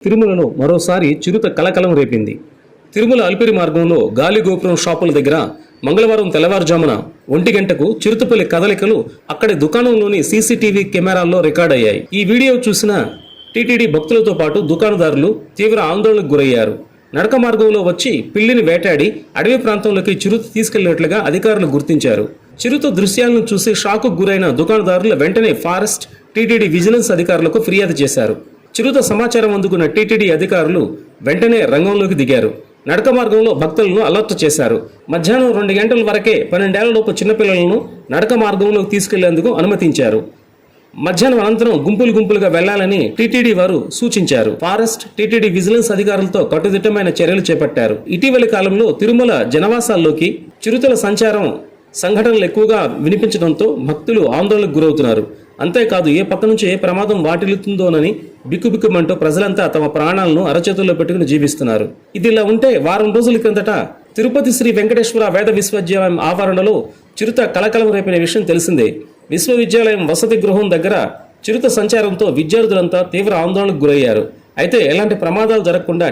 తిరుమలలో మరోసారి చిరుత కలకలం రేపింది. తిరుమల అలిపిరి మార్గంలో గాలిగోపురం షాపుల దగ్గర మంగళవారం తెల్లవారుజామున 1 గంటకు చిరుతపల్లి కదలికలు అక్కడి దుకాణంలోని సీసీటీవీ కెమెరాల్లో రికార్డయ్యాయి. ఈ వీడియో చూసిన టీటీడీ భక్తులతో పాటు దుకాణదారులు తీవ్ర ఆందోళనకు గురయ్యారు. నడక మార్గంలో వచ్చి పిల్లిని వేటాడి అడవి ప్రాంతంలోకి చిరుత తీసుకెళ్లినట్లుగా అధికారులు గుర్తించారు. చిరుత దృశ్యాలను చూసి షాకు గురైన దుకాణదారులు వెంటనే ఫారెస్ట్, టీటీడీ విజిలెన్స్ అధికారులకు ఫిర్యాదు చేశారు. చిరుత సమాచారం అందుకున్న టీటీడీ అధికారులు వెంటనే రంగంలోకి దిగారు. నడక మార్గంలో భక్తులను అలర్ట్ చేశారు. మధ్యాహ్నం 2 గంటల వరకే 12 ఏళ్లలోపు చిన్నపిల్లలను నడక మార్గంలోకి తీసుకెళ్లేందుకు అనుమతించారు. మధ్యాహ్నం అనంతరం గుంపులుగా వెళ్లాలని టీటీడీ వారు సూచించారు. ఫారెస్ట్, టీటీడీ విజిలెన్స్ అధికారులతో కట్టుదిట్టమైన చర్యలు చేపట్టారు. ఇటీవలి కాలంలో తిరుమల జనవాసాల్లోకి చిరుతల సంఘటనలు ఎక్కువగా వినిపించడంతో భక్తులు ఆందోళనకు గురవుతున్నారు. అంతేకాదు ఏ పక్క నుంచి ఏ ప్రమాదం వాటిల్లుతుందోనని బిక్కుబిక్కుమంటూ ప్రజలంతా తమ ప్రాణాలను అరచేతుల్లో పెట్టుకుని జీవిస్తున్నారు. ఇదిలా ఉంటే వారం రోజుల క్రిందట తిరుపతి శ్రీ వెంకటేశ్వర వేద విశ్వవిద్యాలయం ఆవరణలో చిరుత కలకలం రేపిన విషయం తెలిసిందే. విశ్వవిద్యాలయం వసతి గృహం దగ్గర చిరుత సంచారంతో విద్యార్థులంతా తీవ్ర ఆందోళనకు గురయ్యారు. అయితే ఎలాంటి ప్రమాదాలు జరగకుండా